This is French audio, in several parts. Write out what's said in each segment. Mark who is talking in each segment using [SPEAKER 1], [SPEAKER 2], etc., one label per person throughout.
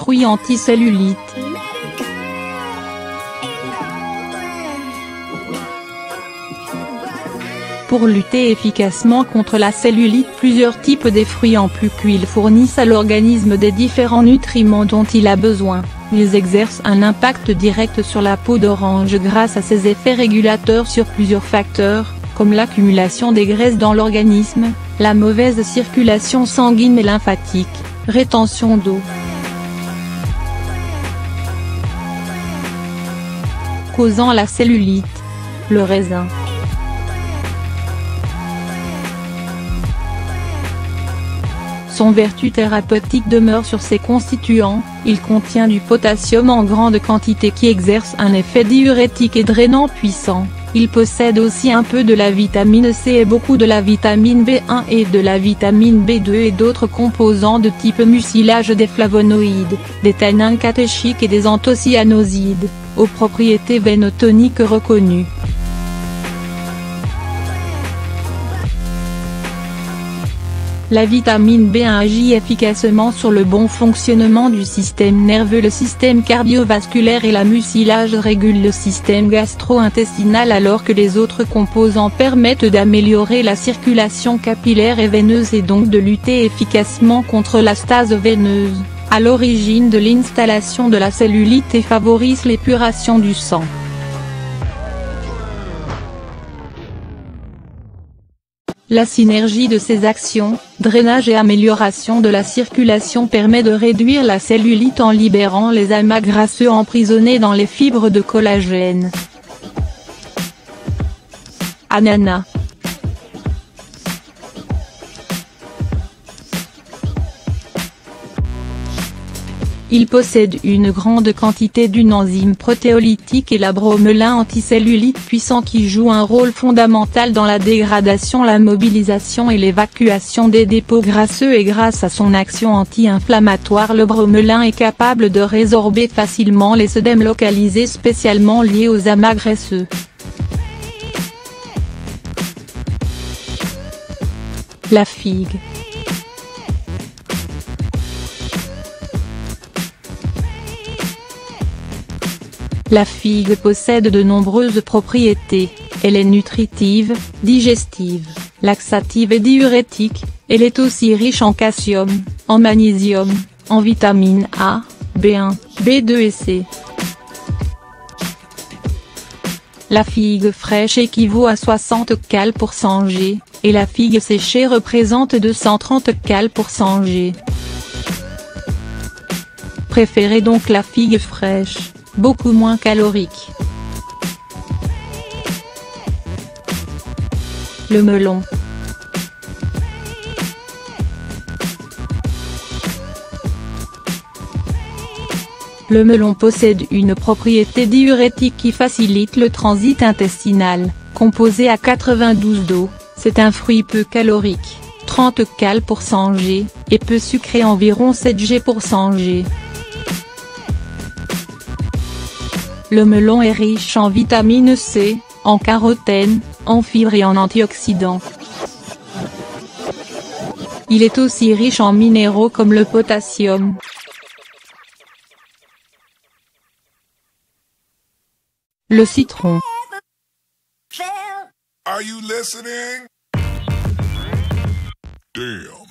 [SPEAKER 1] fruits anticellulites. Pour lutter efficacement contre la cellulite, plusieurs types de fruits en plus qu'ils fournissent à l'organisme des différents nutriments dont il a besoin. Ils exercent un impact direct sur la peau d'orange grâce à ses effets régulateurs sur plusieurs facteurs, comme l'accumulation des graisses dans l'organisme, la mauvaise circulation sanguine et lymphatique, rétention d'eau. Causant la cellulite. Le raisin. Son vertu thérapeutique demeure sur ses constituants, il contient du potassium en grande quantité qui exerce un effet diurétique et drainant puissant, il possède aussi un peu de la vitamine C et beaucoup de la vitamine B1 et de la vitamine B2 et d'autres composants de type mucilage, des flavonoïdes, des tanins catéchiques et des anthocyanosides, aux propriétés vénotoniques reconnues. La vitamine B1 agit efficacement sur le bon fonctionnement du système nerveux, le système cardiovasculaire et la mucilage régule le système gastro-intestinal alors que les autres composants permettent d'améliorer la circulation capillaire et veineuse et donc de lutter efficacement contre la stase veineuse, à l'origine de l'installation de la cellulite et favorise l'épuration du sang. La synergie de ces actions, drainage et amélioration de la circulation permet de réduire la cellulite en libérant les amas grasseux emprisonnés dans les fibres de collagène. Ananas. Il possède une grande quantité d'une enzyme protéolytique et la bromelin anticellulite puissant qui joue un rôle fondamental dans la dégradation, la mobilisation et l'évacuation des dépôts grasseux et grâce à son action anti-inflammatoire le bromelin est capable de résorber facilement les œdèmes localisés spécialement liés aux amas graisseux. La figue. La figue possède de nombreuses propriétés, elle est nutritive, digestive, laxative et diurétique, elle est aussi riche en calcium, en magnésium, en vitamine A, B1, B2 et C. La figue fraîche équivaut à 60 cal pour 100 g, et la figue séchée représente 230 cal pour 100 g. Préférez donc la figue fraîche, beaucoup moins calorique. Le melon. Le melon possède une propriété diurétique qui facilite le transit intestinal, composé à 92 d'eau, c'est un fruit peu calorique, 30 cal pour 100 g, et peu sucré environ 7 g pour 100 g. Le melon est riche en vitamine C, en carotène, en fibres et en antioxydants. Il est aussi riche en minéraux comme le potassium. Le citron.
[SPEAKER 2] Are you listening? Damn.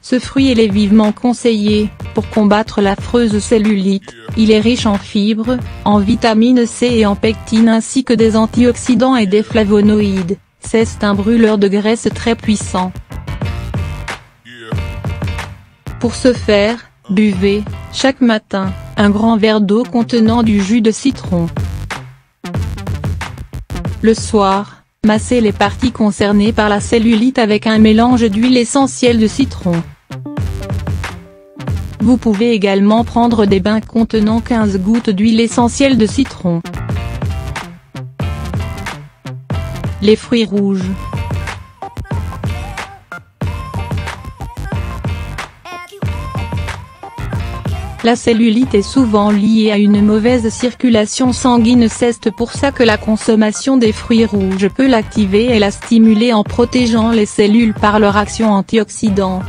[SPEAKER 1] Ce fruit est vivement conseillé, pour combattre l'affreuse cellulite, il est riche en fibres, en vitamine C et en pectine ainsi que des antioxydants et des flavonoïdes, c'est un brûleur de graisse très puissant. Pour ce faire, buvez, chaque matin, un grand verre d'eau contenant du jus de citron. Le soir, massez les parties concernées par la cellulite avec un mélange d'huile essentielle de citron. Vous pouvez également prendre des bains contenant 15 gouttes d'huile essentielle de citron. Les fruits rouges. La cellulite est souvent liée à une mauvaise circulation sanguine, c'est pour ça que la consommation des fruits rouges peut l'activer et la stimuler en protégeant les cellules par leur action antioxydante.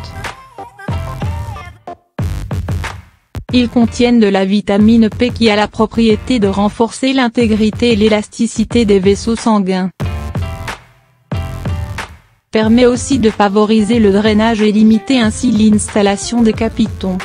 [SPEAKER 1] Ils contiennent de la vitamine P qui a la propriété de renforcer l'intégrité et l'élasticité des vaisseaux sanguins. Permet aussi de favoriser le drainage et limiter ainsi l'installation des capitons.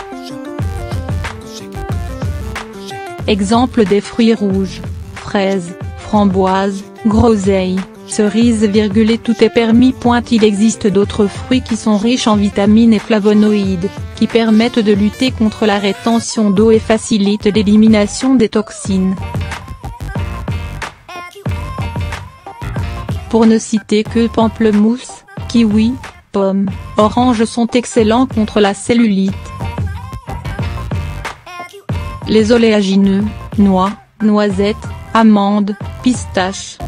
[SPEAKER 1] Exemple des fruits rouges: fraises, framboises, groseilles, cerises, et tout est permis. Il existe d'autres fruits qui sont riches en vitamines et flavonoïdes, qui permettent de lutter contre la rétention d'eau et facilitent l'élimination des toxines. Pour ne citer que pamplemousse, kiwi, pomme, orange sont excellents contre la cellulite. Les oléagineux, noix, noisettes, amandes, pistaches.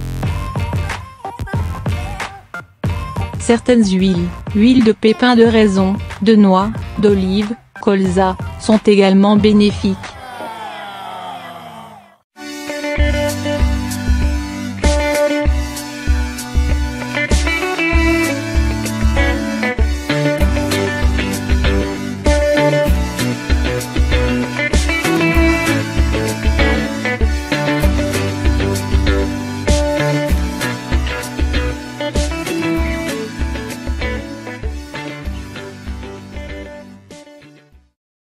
[SPEAKER 1] Certaines huiles de pépins de raisin, de noix, d'olive, colza, sont également bénéfiques.